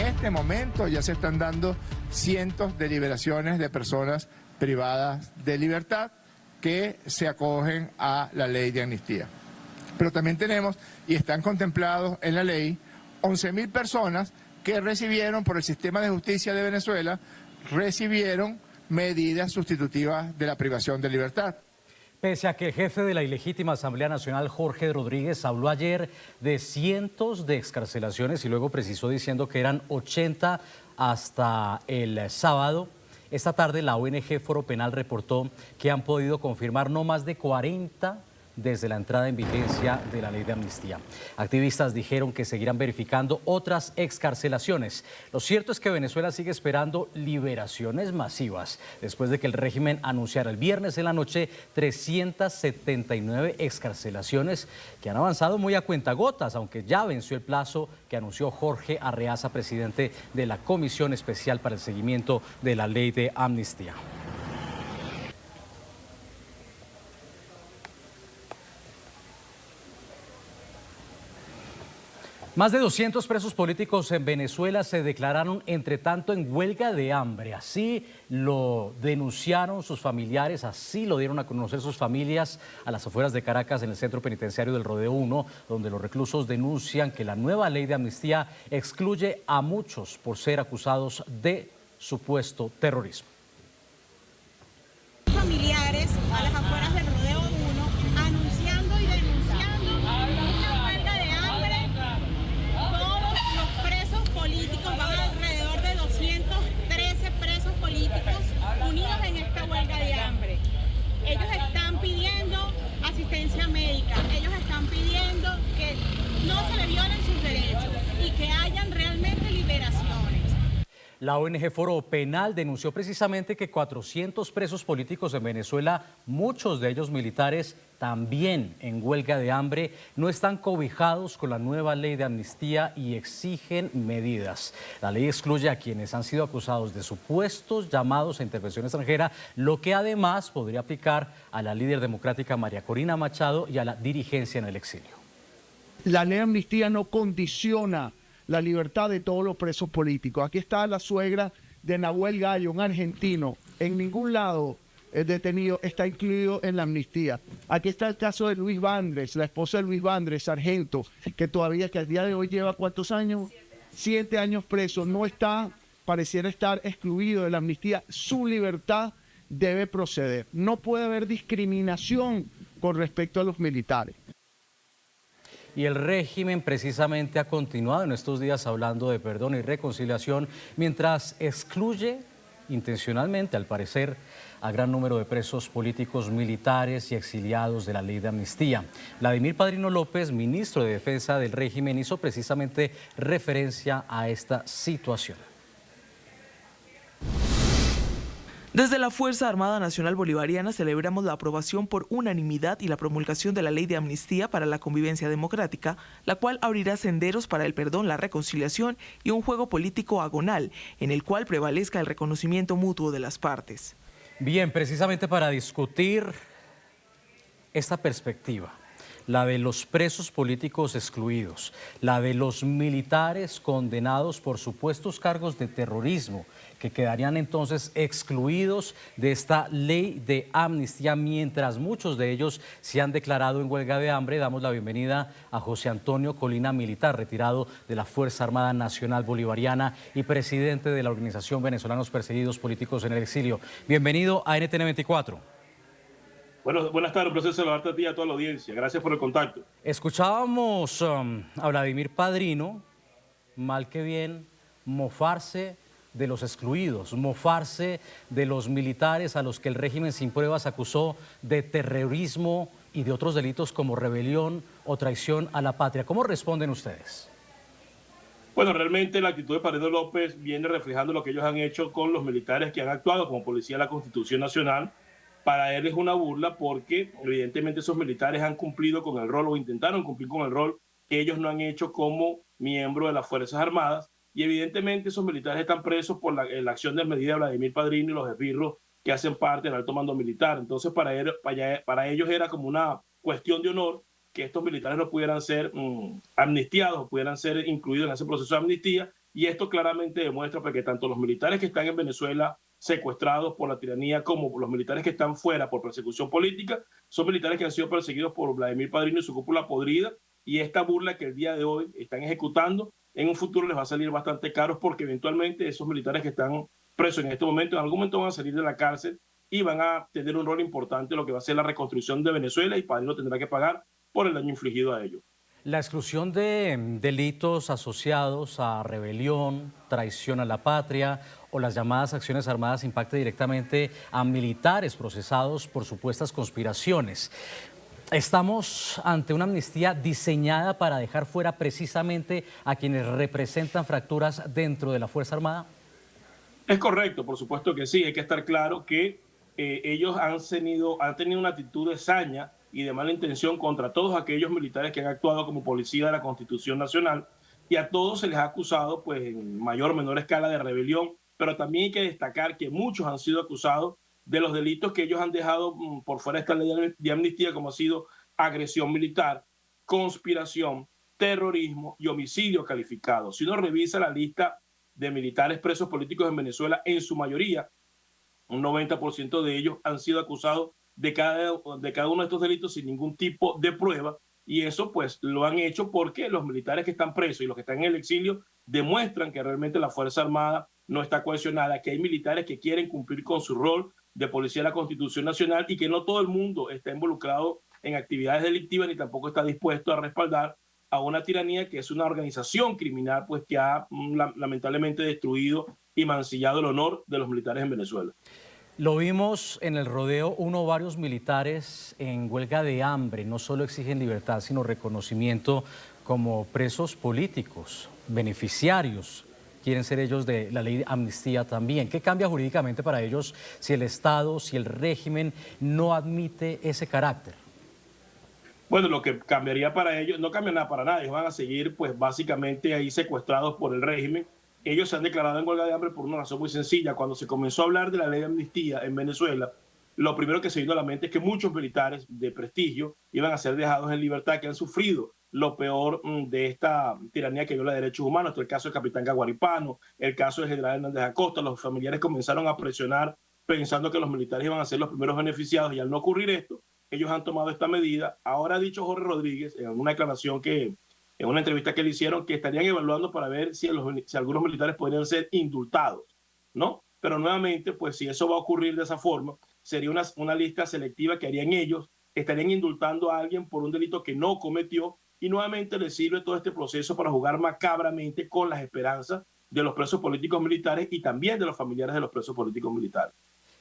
este momento ya se están dando cientos de liberaciones de personas privadas de libertad que se acogen a la ley de amnistía. Pero también tenemos, y están contemplados en la ley, 11.000 personas que recibieron por el sistema de justicia de Venezuela, recibieron medidas sustitutivas de la privación de libertad. Pese a que el jefe de la ilegítima Asamblea Nacional, Jorge Rodríguez, habló ayer de cientos de excarcelaciones y luego precisó diciendo que eran 80 hasta el sábado, esta tarde la ONG Foro Penal reportó que han podido confirmar no más de 40 desde la entrada en vigencia de la ley de amnistía. Activistas dijeron que seguirán verificando otras excarcelaciones. Lo cierto es que Venezuela sigue esperando liberaciones masivas, después de que el régimen anunciara el viernes en la noche 379 excarcelaciones que han avanzado muy a cuentagotas, aunque ya venció el plazo que anunció Jorge Arreaza, presidente de la Comisión Especial para el Seguimiento de la Ley de Amnistía. Más de 200 presos políticos en Venezuela se declararon entre tanto en huelga de hambre. Así lo denunciaron sus familiares, así lo dieron a conocer sus familias a las afueras de Caracas, en el centro penitenciario del Rodeo 1, donde los reclusos denuncian que la nueva ley de amnistía excluye a muchos por ser acusados de supuesto terrorismo. Familiares a las afueras del Rodeo 1 anunciando y denunciando una huelga de hambre. Todos los presos políticos, van alrededor de 213 presos políticos unidos en esta huelga de hambre. Ellos están pidiendo asistencia médica, ellos están pidiendo que no se le violen sus derechos y que hayan realmente liberaciones. La ONG Foro Penal denunció precisamente que 400 presos políticos en Venezuela, muchos de ellos militares, también en huelga de hambre, no están cobijados con la nueva ley de amnistía y exigen medidas. La ley excluye a quienes han sido acusados de supuestos llamados a intervención extranjera, lo que además podría aplicar a la líder democrática María Corina Machado y a la dirigencia en el exilio. La ley de amnistía no condiciona la libertad de todos los presos políticos. Aquí está la suegra de Nahuel Gallo, un argentino. En ningún lado el detenido está incluido en la amnistía. Aquí está el caso de Luis Vandres, la esposa de Luis Vandres, sargento, que al día de hoy lleva ¿cuántos años? 7 años preso. No está, pareciera estar excluido de la amnistía. Su libertad debe proceder. No puede haber discriminación con respecto a los militares. Y el régimen precisamente ha continuado en estos días hablando de perdón y reconciliación, mientras excluye intencionalmente, al parecer, a gran número de presos políticos, militares y exiliados de la ley de amnistía. Vladimir Padrino López, ministro de Defensa del régimen, hizo precisamente referencia a esta situación. Desde la Fuerza Armada Nacional Bolivariana celebramos la aprobación por unanimidad y la promulgación de la Ley de Amnistía para la Convivencia Democrática, la cual abrirá senderos para el perdón, la reconciliación y un juego político agonal, en el cual prevalezca el reconocimiento mutuo de las partes. Bien, precisamente para discutir esta perspectiva, la de los presos políticos excluidos, la de los militares condenados por supuestos cargos de terrorismo, que quedarían entonces excluidos de esta ley de amnistía, mientras muchos de ellos se han declarado en huelga de hambre. Damos la bienvenida a José Antonio Colina, militar retirado de la Fuerza Armada Nacional Bolivariana y presidente de la Organización Venezolanos Perseguidos Políticos en el Exilio. Bienvenido a NTN 24. Bueno, buenas tardes, un placer saludarte a ti y a toda la audiencia. Gracias por el contacto. Escuchábamos a Vladimir Padrino, mal que bien, mofarse de los excluidos, mofarse de los militares a los que el régimen sin pruebas acusó de terrorismo y de otros delitos como rebelión o traición a la patria. ¿Cómo responden ustedes? Bueno, realmente la actitud de Padrino López viene reflejando lo que ellos han hecho con los militares que han actuado como policía de la Constitución Nacional. Para él es una burla porque evidentemente esos militares han cumplido con el rol o intentaron cumplir con el rol que ellos no han hecho como miembros de las Fuerzas Armadas. Y evidentemente esos militares están presos por la acción de medida de Vladimir Padrino y los esbirros que hacen parte del alto mando militar. Entonces para ellos era como una cuestión de honor que estos militares no pudieran ser amnistiados, pudieran ser incluidos en ese proceso de amnistía, Y esto claramente demuestra que tanto los militares que están en Venezuela secuestrados por la tiranía como los militares que están fuera por persecución política son militares que han sido perseguidos por Vladimir Padrino y su cúpula podrida, y esta burla que el día de hoy están ejecutando en un futuro les va a salir bastante caro, porque eventualmente esos militares que están presos en este momento en algún momento van a salir de la cárcel y van a tener un rol importante en lo que va a ser la reconstrucción de Venezuela, y Padrino tendrá que pagar por el daño infligido a ellos. La exclusión de delitos asociados a rebelión, traición a la patria o las llamadas acciones armadas impacta directamente a militares procesados por supuestas conspiraciones. ¿Estamos ante una amnistía diseñada para dejar fuera precisamente a quienes representan fracturas dentro de la Fuerza Armada? Es correcto, por supuesto que sí. Hay que estar claro que ellos han tenido una actitud de saña y de mala intención contra todos aquellos militares que han actuado como policía de la Constitución Nacional, y a todos se les ha acusado, pues en mayor o menor escala, de rebelión, pero también hay que destacar que muchos han sido acusados de los delitos que ellos han dejado por fuera de esta ley de amnistía, como ha sido agresión militar, conspiración, terrorismo y homicidio calificado. Si uno revisa la lista de militares presos políticos en Venezuela, en su mayoría, un 90% de ellos han sido acusados de cada uno de estos delitos sin ningún tipo de prueba, y eso pues lo han hecho porque los militares que están presos y los que están en el exilio demuestran que realmente la Fuerza Armada no está cohesionada, que hay militares que quieren cumplir con su rol de policía de la Constitución Nacional y que no todo el mundo está involucrado en actividades delictivas ni tampoco está dispuesto a respaldar a una tiranía que es una organización criminal, pues que ha lamentablemente destruido y mancillado el honor de los militares en Venezuela. Lo vimos en el Rodeo 1, varios militares en huelga de hambre. No solo exigen libertad, sino reconocimiento como presos políticos, beneficiarios. Quieren ser ellos de la ley de amnistía también. ¿Qué cambia jurídicamente para ellos si el Estado, si el régimen no admite ese carácter? Bueno, lo que cambiaría para ellos, no cambia nada para nadie, ellos van a seguir pues básicamente ahí secuestrados por el régimen. Ellos se han declarado en huelga de hambre por una razón muy sencilla. Cuando se comenzó a hablar de la ley de amnistía en Venezuela, lo primero que se vino a la mente es que muchos militares de prestigio iban a ser dejados en libertad, que han sufrido lo peor de esta tiranía que viola derechos humanos. Esto es el caso del capitán Caguaripano, el caso del general Hernández Acosta. Los familiares comenzaron a presionar pensando que los militares iban a ser los primeros beneficiados, y al no ocurrir esto, ellos han tomado esta medida. Ahora ha dicho Jorge Rodríguez en una declaración en una entrevista que le hicieron, que estarían evaluando para ver si algunos militares podrían ser indultados, ¿no? Pero nuevamente, pues si eso va a ocurrir de esa forma, sería una lista selectiva que harían ellos, estarían indultando a alguien por un delito que no cometió, y nuevamente les sirve todo este proceso para jugar macabramente con las esperanzas de los presos políticos militares y también de los familiares de los presos políticos militares.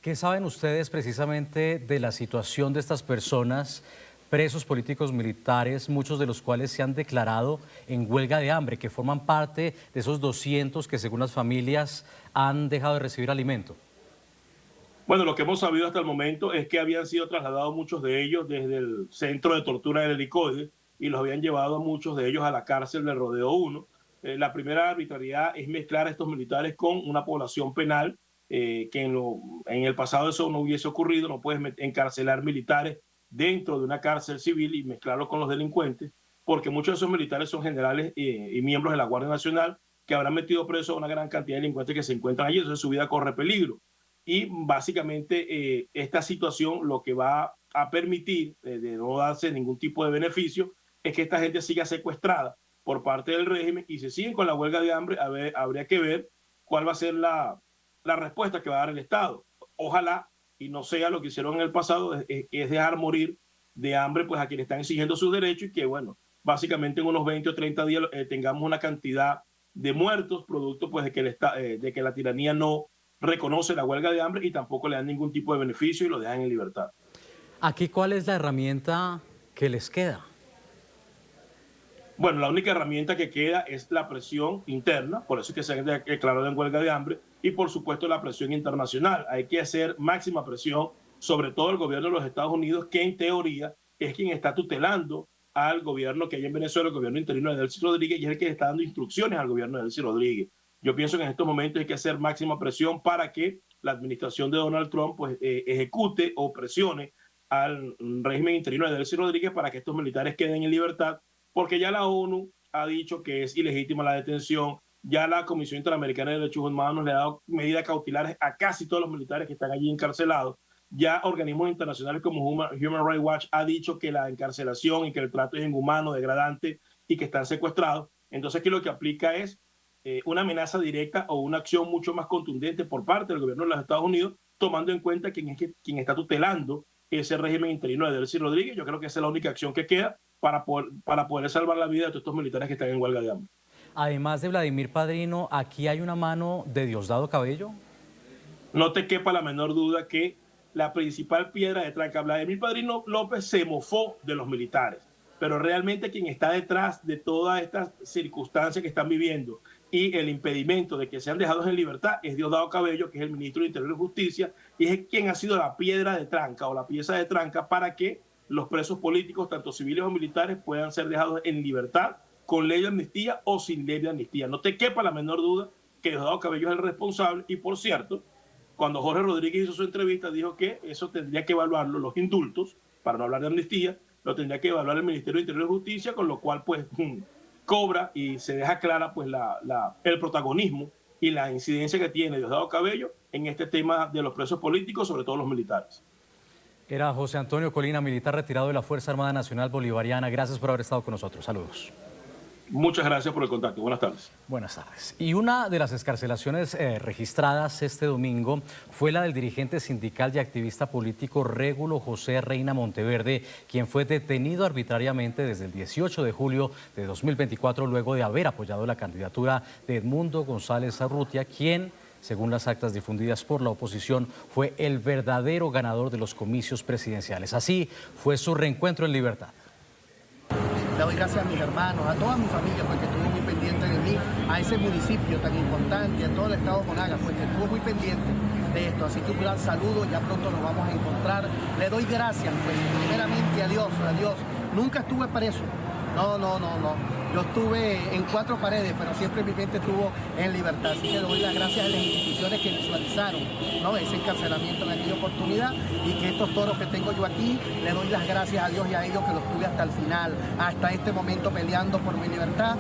¿Qué saben ustedes precisamente de la situación de estas personas, presos políticos militares, muchos de los cuales se han declarado en huelga de hambre, que forman parte de esos 200 que según las familias han dejado de recibir alimento? Bueno, lo que hemos sabido hasta el momento es que habían sido trasladados muchos de ellos desde el centro de tortura del Helicoide y los habían llevado a muchos de ellos a la cárcel del Rodeo 1. La primera arbitrariedad es mezclar a estos militares con una población penal, que en el pasado eso no hubiese ocurrido. No puedes encarcelar militares dentro de una cárcel civil y mezclarlos con los delincuentes, porque muchos de esos militares son generales y miembros de la Guardia Nacional que habrán metido preso a una gran cantidad de delincuentes que se encuentran allí. Entonces su vida corre peligro. Y básicamente esta situación lo que va a permitir, de no darse ningún tipo de beneficio, es que esta gente siga secuestrada por parte del régimen y se siguen con la huelga de hambre. Habría que ver cuál va a ser la respuesta que va a dar el Estado. Ojalá y no sea lo que hicieron en el pasado, es dejar morir de hambre pues a quienes están exigiendo sus derechos, y que bueno, básicamente en unos 20 o 30 días tengamos una cantidad de muertos producto pues de que la tiranía no reconoce la huelga de hambre y tampoco le dan ningún tipo de beneficio y lo dejan en libertad. Aquí, ¿cuál es la herramienta que les queda? Bueno, la única herramienta que queda es la presión interna, por eso es que se han declarado en huelga de hambre, y por supuesto la presión internacional. Hay que hacer máxima presión, sobre todo el gobierno de los Estados Unidos, que en teoría es quien está tutelando al gobierno que hay en Venezuela, el gobierno interino de Delcy Rodríguez, y es el que está dando instrucciones al gobierno de Delcy Rodríguez. Yo pienso que en estos momentos hay que hacer máxima presión para que la administración de Donald Trump pues, ejecute o presione al régimen interino de Delcy Rodríguez para que estos militares queden en libertad, porque ya la ONU ha dicho que es ilegítima la detención, Ya la Comisión Interamericana de Derechos Humanos le ha dado medidas cautelares a casi todos los militares que están allí encarcelados. Ya organismos internacionales como Human Rights Watch ha dicho que la encarcelación y que el trato es inhumano, degradante y que están secuestrados. Entonces, aquí lo que aplica es una amenaza directa o una acción mucho más contundente por parte del gobierno de los Estados Unidos, tomando en cuenta quien está tutelando ese régimen interino de Delcy Rodríguez. Yo creo que esa es la única acción que queda para poder salvar la vida de todos estos militares que están en huelga de hambre. Además de Vladimir Padrino, ¿aquí hay una mano de Diosdado Cabello? No te quepa la menor duda que la principal piedra de tranca, Vladimir Padrino López se mofó de los militares, pero realmente quien está detrás de todas estas circunstancias que están viviendo y el impedimento de que sean dejados en libertad es Diosdado Cabello, que es el ministro de Interior y Justicia, y es quien ha sido la piedra de tranca o la pieza de tranca para que los presos políticos, tanto civiles o militares, puedan ser dejados en libertad con ley de amnistía o sin ley de amnistía. No te quepa la menor duda que Diosdado Cabello es el responsable, y por cierto, cuando Jorge Rodríguez hizo su entrevista dijo que eso tendría que evaluarlo los indultos, para no hablar de amnistía, lo tendría que evaluar el Ministerio de Interior y Justicia, con lo cual pues cobra y se deja clara pues el protagonismo y la incidencia que tiene Diosdado Cabello en este tema de los presos políticos, sobre todo los militares. Era José Antonio Colina, militar retirado de la Fuerza Armada Nacional Bolivariana. Gracias por haber estado con nosotros. Saludos. Muchas gracias por el contacto. Buenas tardes. Buenas tardes. Y una de las excarcelaciones registradas este domingo fue la del dirigente sindical y activista político Régulo José Reina Monteverde, quien fue detenido arbitrariamente desde el 18 de julio de 2024 luego de haber apoyado la candidatura de Edmundo González Arrutia, quien, según las actas difundidas por la oposición, fue el verdadero ganador de los comicios presidenciales. Así fue su reencuentro en libertad. Le doy gracias a mis hermanos, a toda mi familia, porque estuvo muy pendiente de mí, a ese municipio tan importante, a todo el estado de Monagas, porque estuvo muy pendiente de esto. Así que un gran saludo, ya pronto nos vamos a encontrar. Le doy gracias, pues, primeramente a Dios. Nunca estuve preso. No. Yo estuve en 4 paredes, pero siempre mi mente estuvo en libertad. Así que le doy las gracias a las instituciones que visualizaron, ¿no?, ese encarcelamiento en aquella oportunidad, y que estos toros que tengo yo aquí, le doy las gracias a Dios y a ellos que los tuve hasta el final, hasta este momento peleando por mi libertad.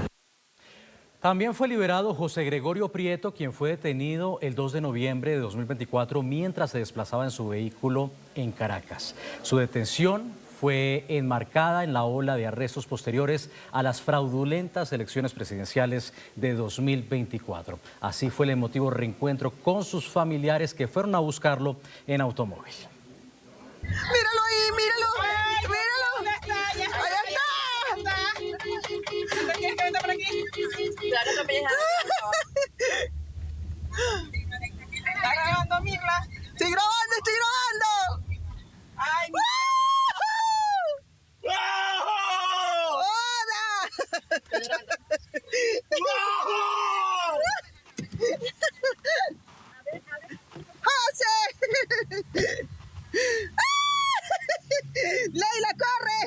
También fue liberado José Gregorio Prieto, quien fue detenido el 2 de noviembre de 2024 mientras se desplazaba en su vehículo en Caracas. Su detención fue enmarcada en la ola de arrestos posteriores a las fraudulentas elecciones presidenciales de 2024. Así fue el emotivo reencuentro con sus familiares que fueron a buscarlo en automóvil. ¡Míralo ahí, míralo! ¿Dónde está? ¡Ahí está! ¿Quieres que venga por aquí? Claro, no me dejas. ¿Está grabando, Mirla? ¡Estoy grabando! ¡Ay, ¡Leila, corre!